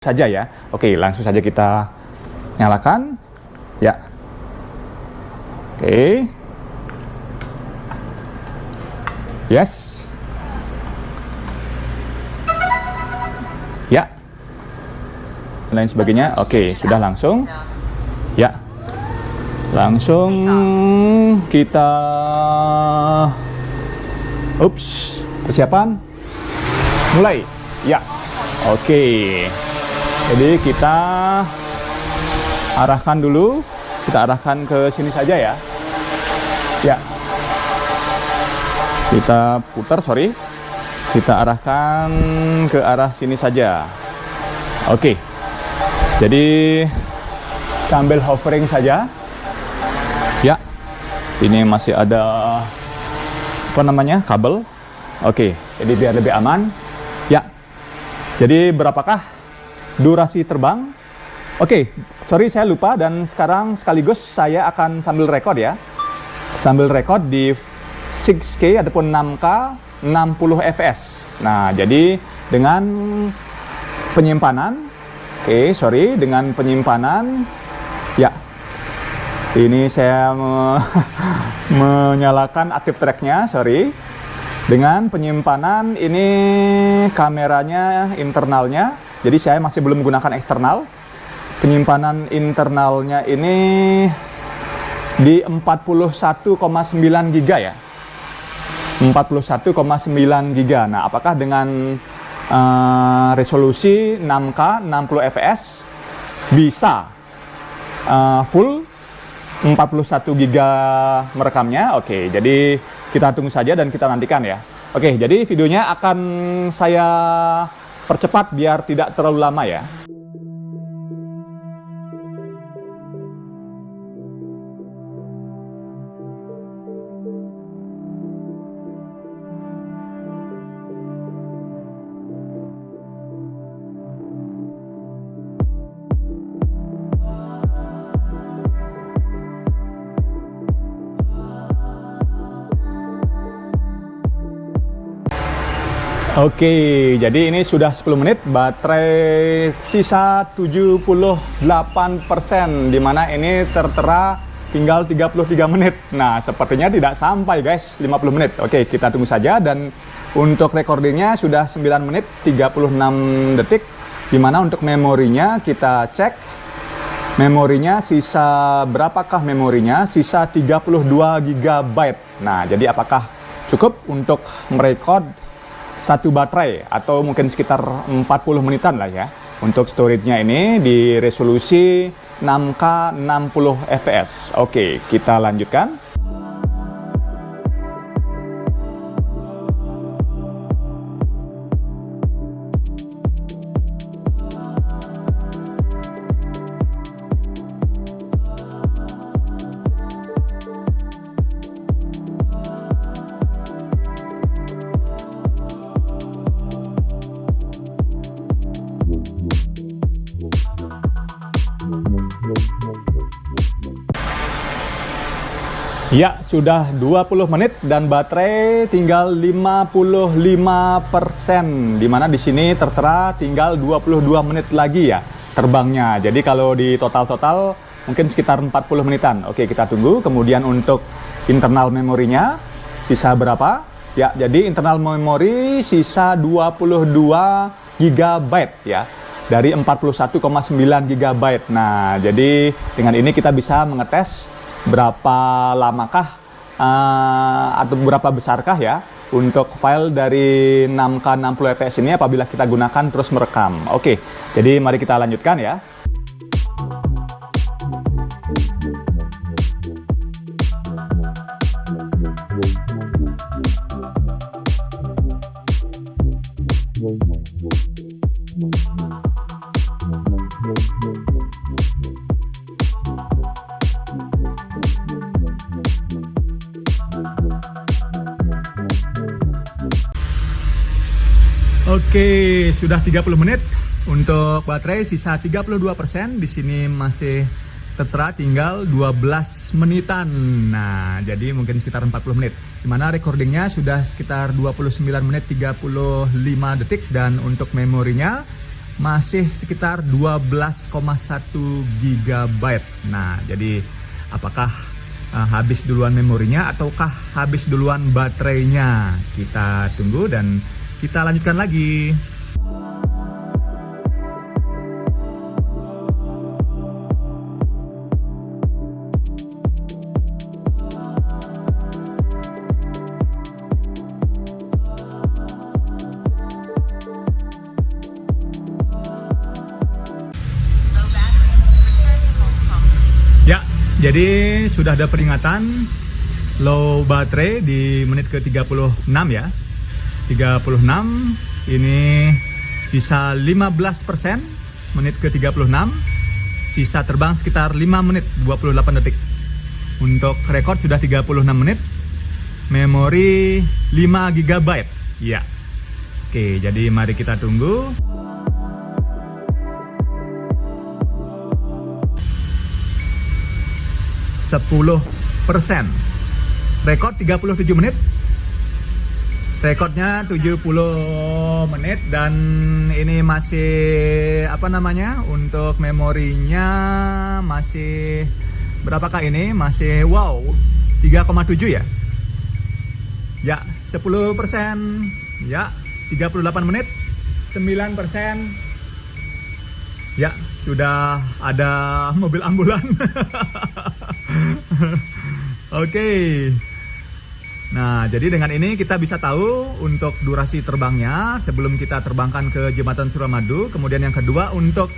saja ya. Oke, langsung saja kita nyalakan. Ya. Oke. Yes. Ya. Lain sebagainya. Oke, sudah langsung. Ya. Langsung kita persiapan. Mulai. Ya. Oke. Jadi kita arahkan dulu. Kita arahkan ke sini saja ya. Ya. Kita putar, Kita arahkan ke arah sini saja. Oke. Jadi sambil hovering saja. Ya. Ini masih ada kabel. Oke, jadi biar lebih aman. Ya. Jadi berapakah durasi terbang? Oke, saya lupa dan sekarang sekaligus saya akan sambil rekod ya. Sambil rekod di 6K ataupun 6K 60 fps. Nah, jadi dengan penyimpanan, dengan penyimpanan, ya, ini saya menyalakan active track-nya, Dengan penyimpanan ini kameranya internalnya, jadi saya masih belum menggunakan eksternal. Penyimpanan internalnya ini di 41,9 GB ya. 41,9 GB. Nah, apakah dengan resolusi 6K 60 fps bisa full 41 GB merekamnya? Oke, jadi kita tunggu saja dan kita nantikan ya. Oke, jadi videonya akan saya percepat biar tidak terlalu lama ya. Oke, jadi ini sudah 10 menit, baterai sisa 78%, dimana ini tertera tinggal 33 menit. Nah, sepertinya tidak sampai guys, 50 menit. Oke, kita tunggu saja, dan untuk recordingnya sudah 9 menit 36 detik, dimana untuk memorinya kita cek. Memorinya sisa berapakah memorinya? Sisa 32 GB. Nah, jadi apakah cukup untuk merekod satu baterai atau mungkin sekitar 40 menitan lah ya. Untuk storage-nya ini di resolusi 6K 60 fps. Oke, kita lanjutkan. Ya, sudah 20 menit dan baterai tinggal 55%, dimana di sini tertera tinggal 22 menit lagi ya terbangnya. Jadi kalau di total mungkin sekitar 40 menitan. Oke, kita tunggu. Kemudian untuk internal memorinya sisa berapa? Ya, jadi internal memori sisa 22 GB ya. Dari 41,9 GB. Nah, jadi dengan ini kita bisa mengetes berapa lamakah atau berapa besarkah ya untuk file dari 6K 60 fps ini apabila kita gunakan terus merekam. Oke, jadi mari kita lanjutkan ya. Oke, sudah 30 menit untuk baterai sisa 32%. Di sini masih tertera tinggal 12 menitan. Nah, jadi mungkin sekitar 40 menit. Dimana recordingnya sudah sekitar 29 menit 35 detik dan untuk memorinya masih sekitar 12,1 GB. Nah, jadi apakah habis duluan memorinya ataukah habis duluan baterainya? Kita tunggu dan kita lanjutkan lagi. Ya, jadi sudah ada peringatan low baterai di menit ke 36 ya. 36, ini sisa 15%, menit ke 36, sisa terbang sekitar 5 menit 28 detik. Untuk rekor sudah 36 menit, memori 5 GB. Ya. Oke, jadi mari kita tunggu. %. Rekor 37 menit. Rekornya 70 menit dan ini masih apa namanya? Untuk memorinya masih berapakah ini? Masih wow, 3,7 ya. Ya, 10%. Ya, 38 menit. 9%. Ya, sudah ada mobil ambulan. Oke. Nah, jadi dengan ini kita bisa tahu untuk durasi terbangnya sebelum kita terbangkan ke Jembatan Suramadu. Kemudian yang kedua untuk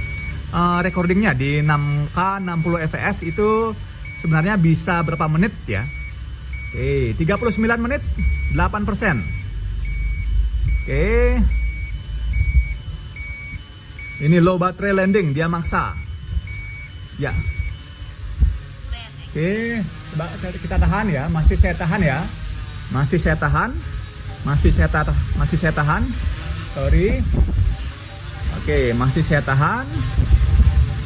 recordingnya di 6K 60 fps itu sebenarnya bisa berapa menit ya? Oke, 39 menit 8%. Oke. Ini low battery landing, dia maksa. Ya. Oke, coba kita tahan ya, masih saya tahan ya. Masih saya tahan. Sorry. Oke, masih saya tahan.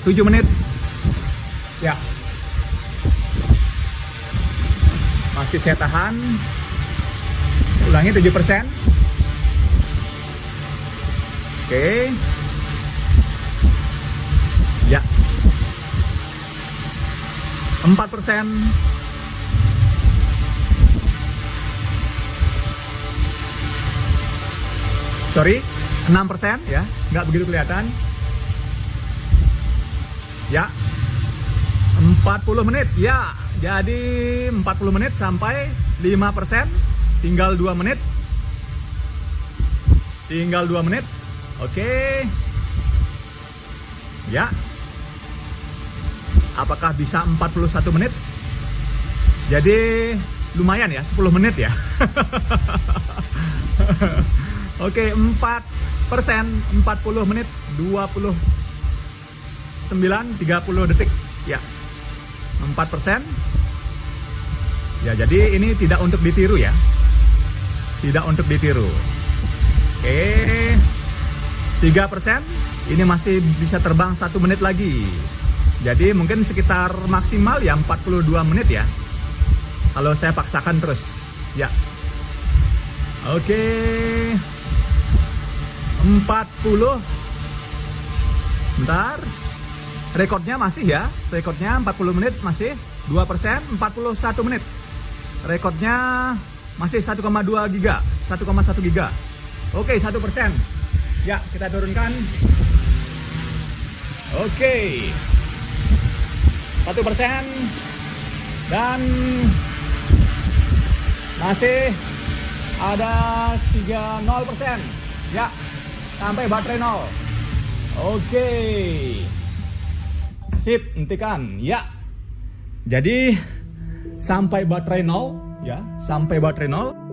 7 menit. Ya. Masih saya tahan. Ulangi 7%. Oke. Ya. 4%. Sorry, 6% ya, nggak begitu kelihatan. Ya, 40 menit ya, jadi 40 menit sampai 5%, tinggal 2 menit. Tinggal 2 menit, oke. Ya, apakah bisa 41 menit? Jadi lumayan ya, 10 menit ya. Oke, 4%, 40 menit, 29, 30 detik. Ya, 4%. Ya, jadi ini tidak untuk ditiru ya. Tidak untuk ditiru. Oke, 3%. Ini masih bisa terbang 1 menit lagi. Jadi mungkin sekitar maksimal ya 42 menit ya. Kalau saya paksakan terus. Ya. Oke. 40. Bentar. Rekornya masih ya. Rekornya 40 menit masih 2%, 41 menit. Rekornya masih 1,2 giga, 1,1 giga. Oke, 1%. Ya, kita turunkan. Oke. 1% dan masih ada 30%. Ya, sampai baterai 0. Oke. Sip, hentikan. Ya. Jadi sampai baterai 0 ya, sampai baterai 0.